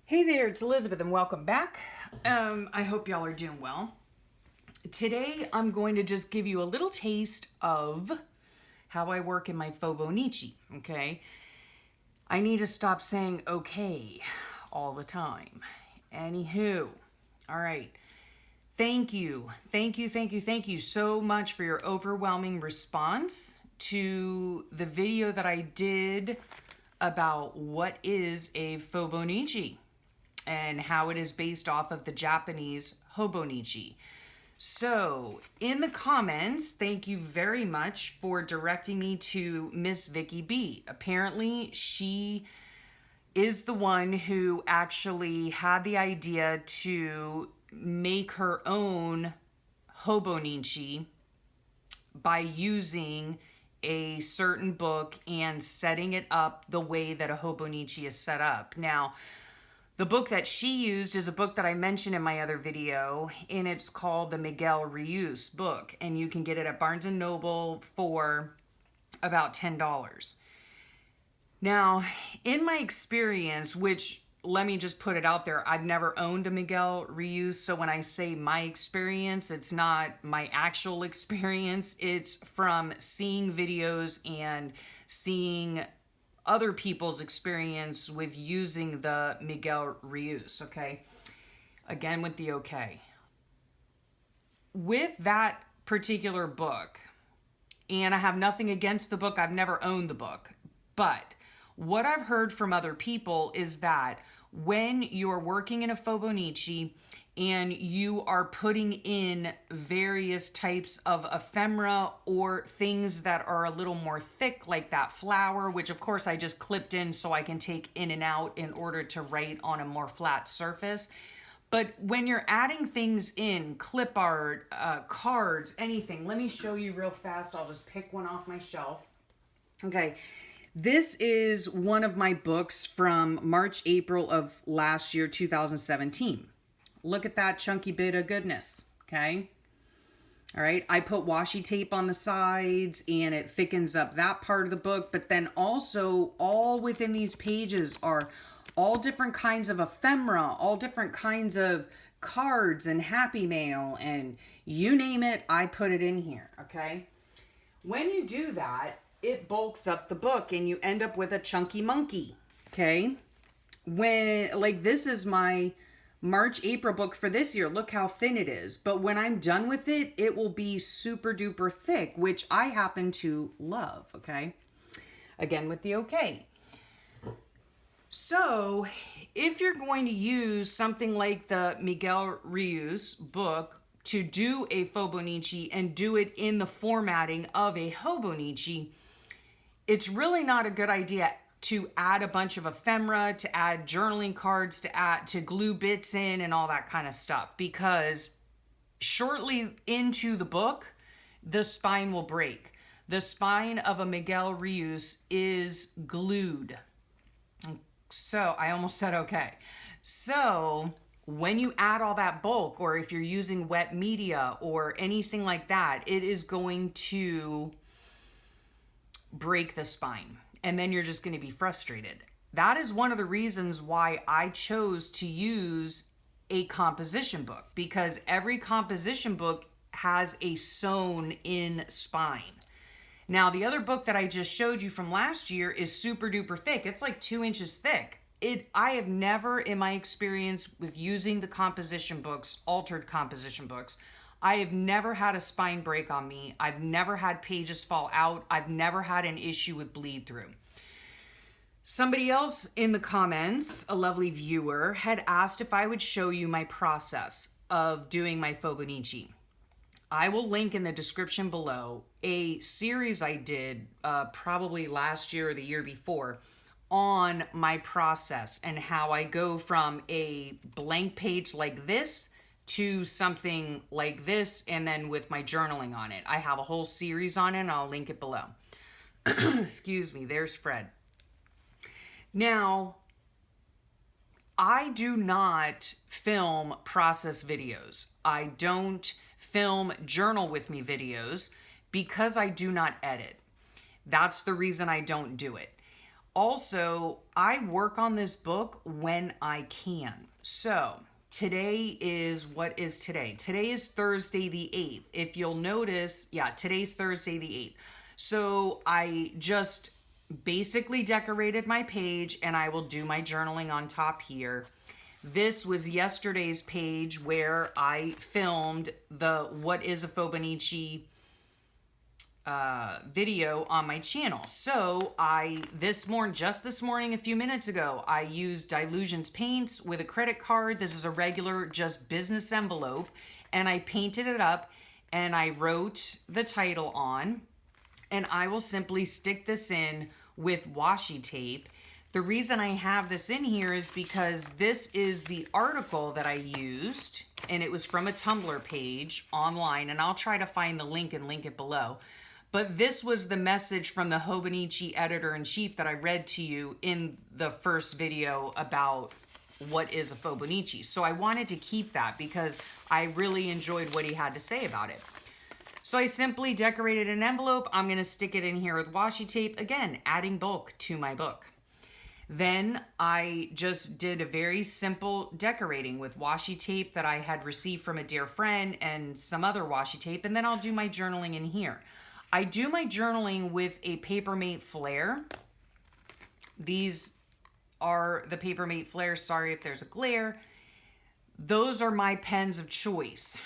Hey there, it's Elizabeth and welcome back. I hope y'all are doing well. Today I'm going to just give you a little taste of how I work in my Fauxbonichi, okay? I need to stop saying okay all the time. Anywho, all right. Thank you so much for your overwhelming response to the video that I did about what is a Fauxbonichi and how it is based off of the Japanese Hobonichi. So, in the comments, thank you very much for directing me to Miss Vicky B. Apparently, she is the one who actually had the idea to make her own Hobonichi by using a certain book and setting it up the way that a Hobonichi is set up. Now, the book that she used is a book that I mentioned in my other video, and it's called the Miguel Ruiz book, and you can get it at Barnes & Noble for about $10. Now, in my experience, which, let me just put it out there, I've never owned a Miguel Ruiz, so when I say my experience, it's not my actual experience. It's from seeing videos and seeing other people's experience with using the Miguel Ruiz, okay? Again, with the okay. With that particular book, and I have nothing against the book, I've never owned the book, but what I've heard from other people is that when you're working in a Fauxbonichi and you are putting in various types of ephemera or things that are a little more thick, like that flower, which of course I just clipped in so I can take in and out in order to write on a more flat surface. But when you're adding things in, clip art, cards, anything, let me show you real fast. I'll just pick one off my shelf. Okay. This is one of my books from March, April of last year, 2017. Look at that chunky bit of goodness, okay? All right, I put washi tape on the sides and it thickens up that part of the book, but then also all within these pages are all different kinds of ephemera, all different kinds of cards and happy mail, and you name it, I put it in here, okay? When you do that, it bulks up the book and you end up with a chunky monkey, okay? Like this is my March, April book for this year. Look how thin it is. But when I'm done with it, it will be super duper thick, which I happen to love, okay? Again, with the okay. So, if you're going to use something like the Miguel Ruiz book to do a Fauxbonichi and do it in the formatting of a Hobonichi, it's really not a good idea to add a bunch of ephemera, to add journaling cards, to glue bits in and all that kind of stuff, because shortly into the book, the spine will break. The spine of a Miguel Ruiz is glued. So I almost said okay. So when you add all that bulk, or if you're using wet media or anything like that, it is going to break the spine. And then you're just going to be frustrated. That is one of the reasons why I chose to use a composition book, because every composition book has a sewn in spine. Now, the other book that I just showed you from last year is super duper thick. It's like 2 inches thick. I have never, in my experience with using the composition books, altered composition books, I have never had a spine break on me. I've never had pages fall out. I've never had an issue with bleed through. Somebody else in the comments, a lovely viewer, had asked if I would show you my process of doing my Fauxbonichi. I will link in the description below a series I did probably last year or the year before on my process and how I go from a blank page like this to something like this, and then with my journaling on it. I have a whole series on it, and I'll link it below. Excuse me, there's Fred. Now, I do not film process videos. I don't film journal with me videos because I do not edit. That's the reason I don't do it. Also, I work on this book when I can. So today is, what is today? Today is Thursday the 8th. If you'll notice, yeah, today's Thursday the 8th. So I just basically decorated my page, and I will do my journaling on top here. This was yesterday's page where I filmed the What is a Fauxbonichi video on my channel. So this morning, a few minutes ago, I used Dilutions paints with a credit card. This is a regular, just business envelope. And I painted it up and I wrote the title on. And I will simply stick this in with washi tape. The reason I have this in here is because this is the article that I used, and it was from a Tumblr page online, and I'll try to find the link and link it below. But this was the message from the Fauxbonichi editor-in-chief that I read to you in the first video about what is a Fauxbonichi. So I wanted to keep that because I really enjoyed what he had to say about it. So I simply decorated an envelope. I'm going to stick it in here with washi tape. Again, adding bulk to my book. Then I just did a very simple decorating with washi tape that I had received from a dear friend and some other washi tape. And then I'll do my journaling in here. I do my journaling with a Papermate Flare. These are the Papermate Flares. Sorry if there's a glare. Those are my pens of choice.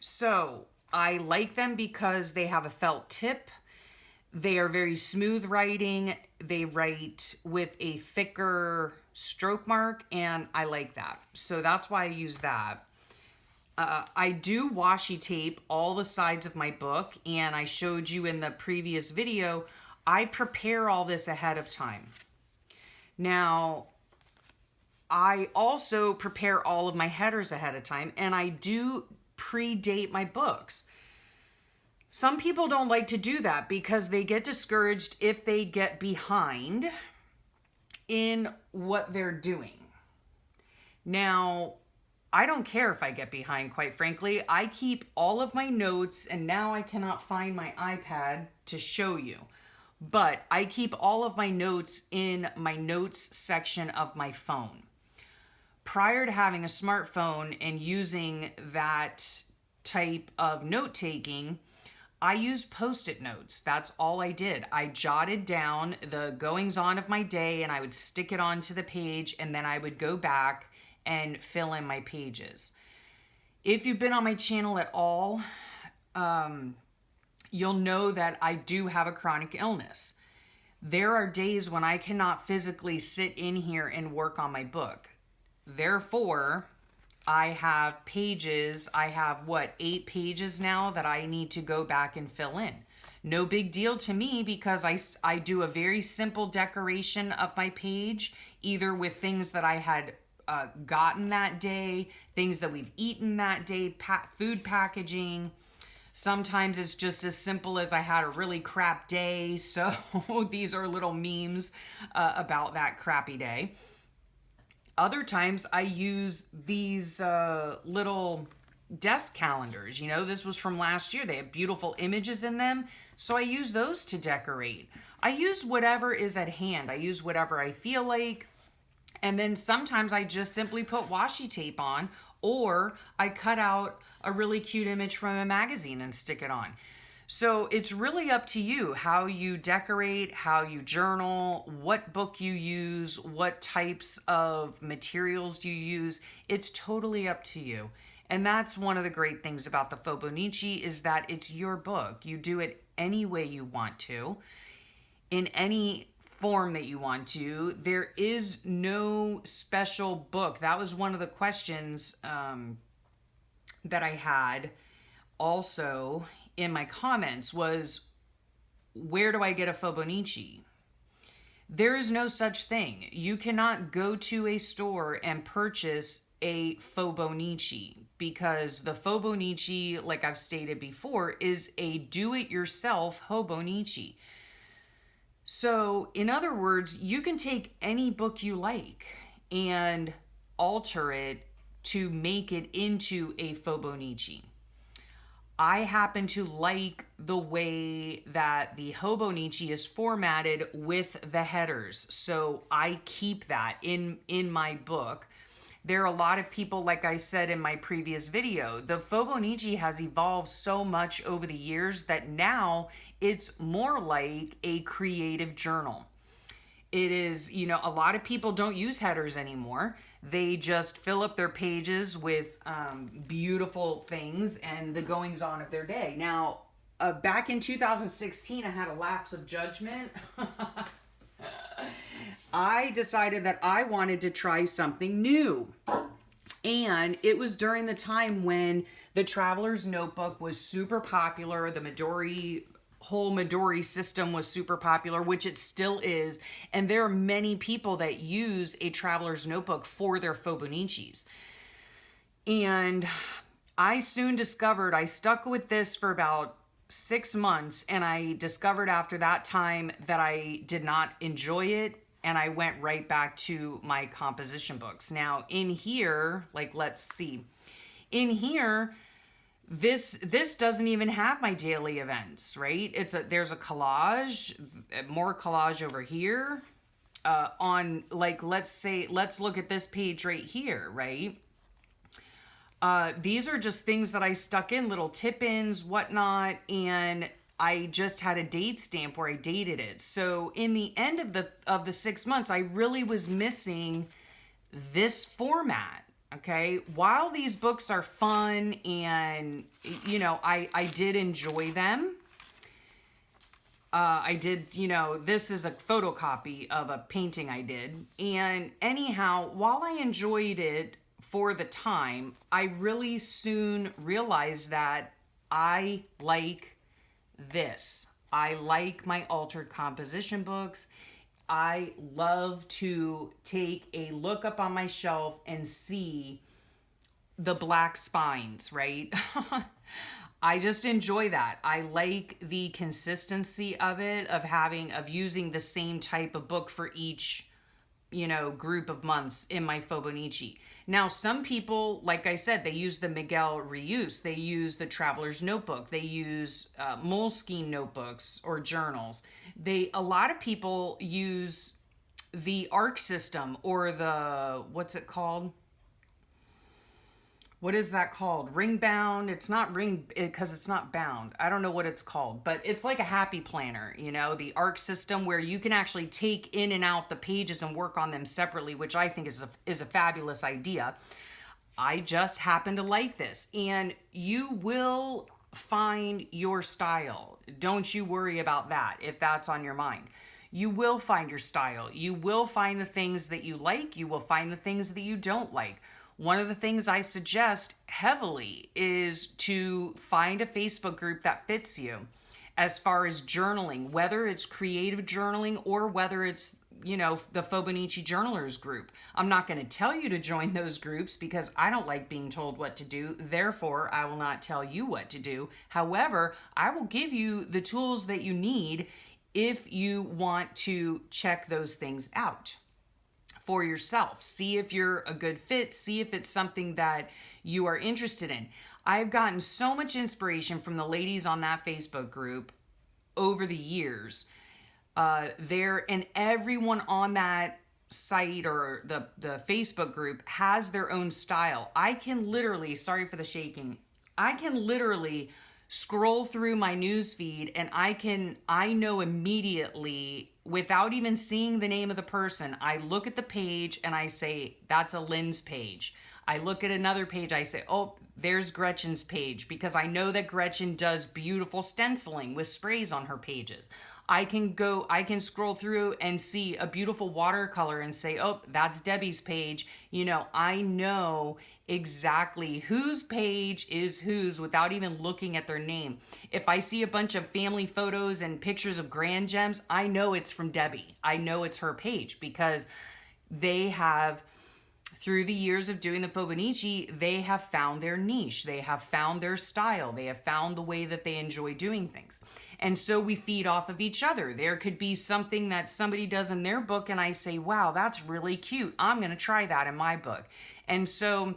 So I like them because they have a felt tip. They are very smooth writing. They write with a thicker stroke mark, and I like that. So that's why I use that. I do washi tape all the sides of my book, and I showed you in the previous video, I prepare all this ahead of time. Now, I also prepare all of my headers ahead of time, and I do predate my books. Some people don't like to do that because they get discouraged if they get behind in what they're doing. Now, I don't care if I get behind, quite frankly. I keep all of my notes, and now I cannot find my iPad to show you. But I keep all of my notes in my notes section of my phone. Prior to having a smartphone and using that type of note-taking, I used Post-it notes. That's all I did. I jotted down the goings-on of my day, and I would stick it onto the page, and then I would go back and fill in my pages. If you've been on my channel at all, you'll know that I do have a chronic illness. There are days when I cannot physically sit in here and work on my book. Therefore, I have pages. I have 8 pages now that I need to go back and fill in. No big deal to me because I do a very simple decoration of my page, either with things that I had gotten that day, things that we've eaten that day, food packaging. Sometimes it's just as simple as I had a really crap day. So these are little memes about that crappy day. Other times I use these little desk calendars. You know, this was from last year. They have beautiful images in them. So I use those to decorate. I use whatever is at hand. I use whatever I feel like. And then sometimes I just simply put washi tape on, or I cut out a really cute image from a magazine and stick it on. So it's really up to you how you decorate, how you journal, what book you use, what types of materials you use. It's totally up to you. And that's one of the great things about the Fauxbonichi is that it's your book. You do it any way you want to, in any form that you want to. There is no special book. That was one of the questions that I had also in my comments was, where do I get a Fauxbonichi? There is no such thing. You cannot go to a store and purchase a Fauxbonichi because the Fauxbonichi, like I've stated before, is a do-it-yourself Fauxbonichi. So, in other words, you can take any book you like and alter it to make it into a Fauxbonichi. I happen to like the way that the Hobonichi is formatted with the headers. So I keep that in my book. There are a lot of people, like I said in my previous video, the Fauxbonichi has evolved so much over the years that now it's more like a creative journal. It is, a lot of people don't use headers anymore. They just fill up their pages with beautiful things and the goings on of their day. Now, back in 2016, I had a lapse of judgment. I decided that I wanted to try something new. And it was during the time when the Traveler's Notebook was super popular. The whole Midori system was super popular, which it still is. And there are many people that use a Traveler's Notebook for their Fauxbonichis. And I soon discovered, I stuck with this for about 6 months, and I discovered after that time that I did not enjoy it, and I went right back to my composition books. Now in here, let's see. In here, this doesn't even have my daily events, right? There's a collage, more collage over here. Let's look at this page right here, right? These are just things that I stuck in, little tip-ins, whatnot, and I just had a date stamp where I dated it. So in the end of the 6 months, I really was missing this format. Okay, while these books are fun and I did enjoy them. This is a photocopy of a painting I did. And anyhow, while I enjoyed it for the time, I really soon realized that I like this. I like my altered composition books. I love to take a look up on my shelf and see the black spines, right? I just enjoy that. I like the consistency of it, of using the same type of book for each, group of months in my Fauxbonichi. Now, some people, like I said, they use the Miguel reuse. They use the Traveler's Notebook. They use Moleskine notebooks or journals. A lot of people use the ARC system or what's it called? What is that called? Ring bound? It's not because it's not bound. I don't know what it's called, but it's like a happy planner, the ARC system where you can actually take in and out the pages and work on them separately, which I think is a fabulous idea. I just happen to like this, and you will find your style. Don't you worry about that if that's on your mind. You will find your style. You will find the things that you like. You will find the things that you don't like. One of the things I suggest heavily is to find a Facebook group that fits you as far as journaling, whether it's creative journaling or whether it's, the Fauxbonichi journalers group. I'm not going to tell you to join those groups because I don't like being told what to do. Therefore, I will not tell you what to do. However, I will give you the tools that you need if you want to check those things out for yourself. See if you're a good fit. See if it's something that you are interested in. I've gotten so much inspiration from the ladies on that Facebook group over the years. And everyone on that site or the Facebook group has their own style. I can literally, sorry for the shaking, I can literally scroll through my news feed and I know immediately without even seeing the name of the person. I look at the page and I say, that's a Lynn's page. I look at another page, I say, oh, there's Gretchen's page, because I know that Gretchen does beautiful stenciling with sprays on her pages. I can scroll through and see a beautiful watercolor and say, oh, that's Debbie's page. I know exactly whose page is whose without even looking at their name. If I see a bunch of family photos and pictures of grand gems, I know it's from Debbie. I know it's her page because they have, through the years of doing the Fauxbonichi, they have found their niche. They have found their style. They have found the way that they enjoy doing things. And so we feed off of each other. There could be something that somebody does in their book and I say, wow, that's really cute. I'm going to try that in my book. And so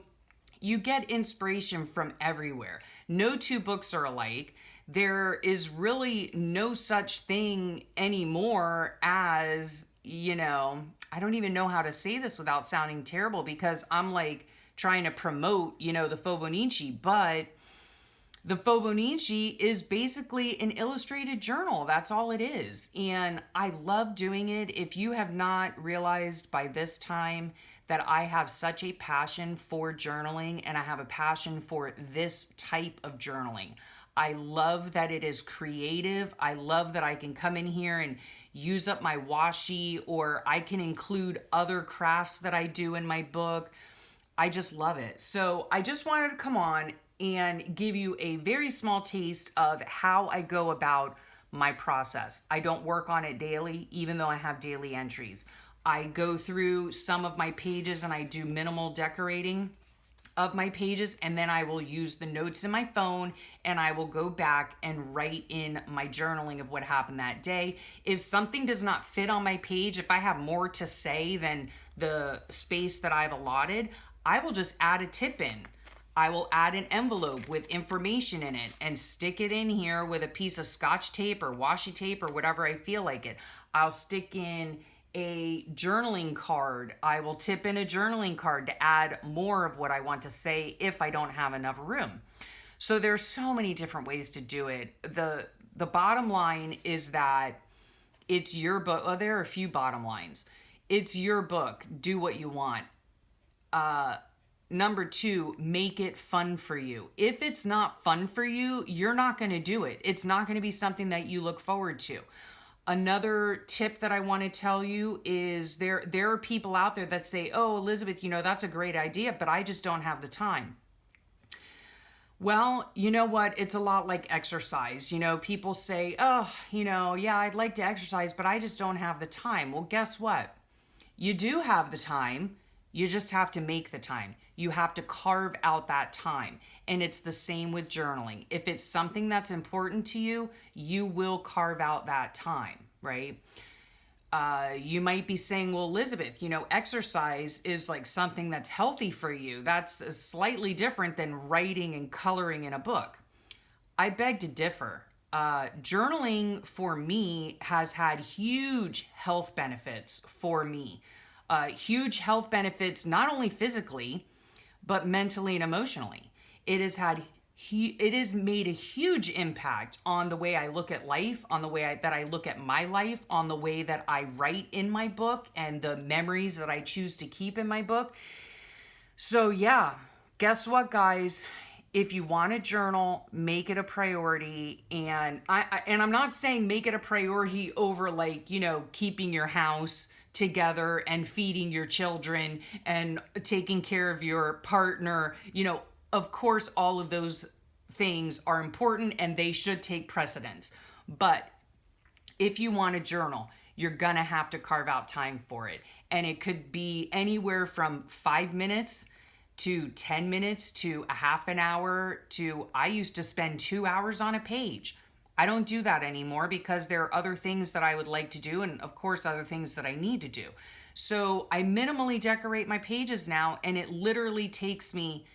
you get inspiration from everywhere. No two books are alike. There is really no such thing anymore as, I don't even know how to say this without sounding terrible, because I'm like trying to promote, the Fauxbonichi, but the Fauxbonichi is basically an illustrated journal. That's all it is. And I love doing it. If you have not realized by this time that I have such a passion for journaling, and I have a passion for this type of journaling. I love that it is creative. I love that I can come in here and use up my washi, or I can include other crafts that I do in my book. I just love it. So I just wanted to come on and give you a very small taste of how I go about my process. I don't work on it daily, even though I have daily entries. I go through some of my pages and I do minimal decorating of my pages, and then I will use the notes in my phone and I will go back and write in my journaling of what happened that day. If something does not fit on my page, if I have more to say than the space that I've allotted, I will just add a tip in. I will add an envelope with information in it and stick it in here with a piece of scotch tape or washi tape or whatever I feel like it. I'll stick in a journaling card. I will tip in a journaling card to add more of what I want to say if I don't have enough room. So there's so many different ways to do it. The bottom line is that it's your book. Well, there are a few bottom lines. It's your book. Do what you want. Number 2, make it fun for you. If it's not fun for you, you're not going to do it. It's not going to be something that you look forward to. Another tip that I want to tell you is there are people out there that say, oh, Elizabeth, that's a great idea, but I just don't have the time. Well, you know what? It's a lot like exercise. People say, oh, yeah, I'd like to exercise, but I just don't have the time. Well, guess what? You do have the time. You just have to make the time. You have to carve out that time. And it's the same with journaling. If it's something that's important to you, you will carve out that time, right? You might be saying, well, Elizabeth, exercise is like something that's healthy for you. That's slightly different than writing and coloring in a book. I beg to differ. Journaling for me has had huge health benefits for me. Huge health benefits, not only physically, but mentally and emotionally. It has made a huge impact on the way I look at life, on the way that I look at my life, on the way that I write in my book, and the memories that I choose to keep in my book. So yeah, guess what, guys? If you want to journal, make it a priority. And I'm not saying make it a priority over keeping your house together and feeding your children and taking care of your partner. Of course, all of those things are important and they should take precedence. But if you want to journal, you're going to have to carve out time for it. And it could be anywhere from 5 minutes to 10 minutes to a half an hour to, I used to spend 2 hours on a page. I don't do that anymore because there are other things that I would like to do, and of course other things that I need to do. So I minimally decorate my pages now, and it literally takes me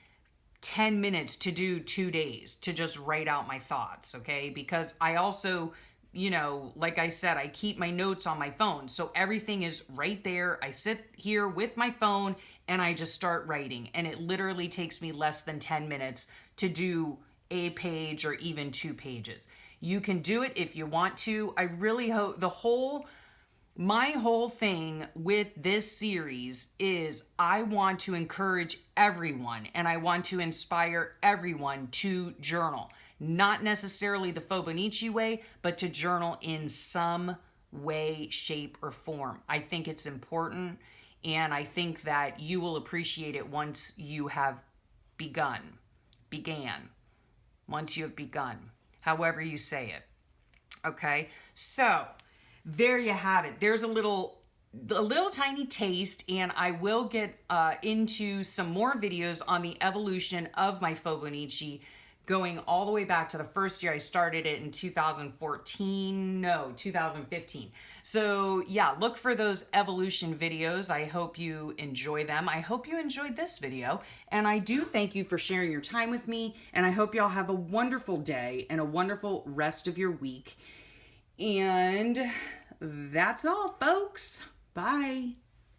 10 minutes to do 2 days to just write out my thoughts, okay? Because I also, like I said, I keep my notes on my phone. So everything is right there. I sit here with my phone and I just start writing. And it literally takes me less than 10 minutes to do a page or even 2 pages. You can do it if you want to. I really hope my whole thing with this series is I want to encourage everyone and I want to inspire everyone to journal. Not necessarily the Fauxbonichi way, but to journal in some way, shape, or form. I think it's important, and I think that you will appreciate it once you have once you have begun, however you say it. Okay, so there you have it. There's a little tiny taste, and I will get into some more videos on the evolution of my Fauxbonichi going all the way back to the first year I started it in 2015. So yeah, look for those evolution videos. I hope you enjoy them. I hope you enjoyed this video. And I do thank you for sharing your time with me. And I hope y'all have a wonderful day and a wonderful rest of your week. And that's all, folks. Bye.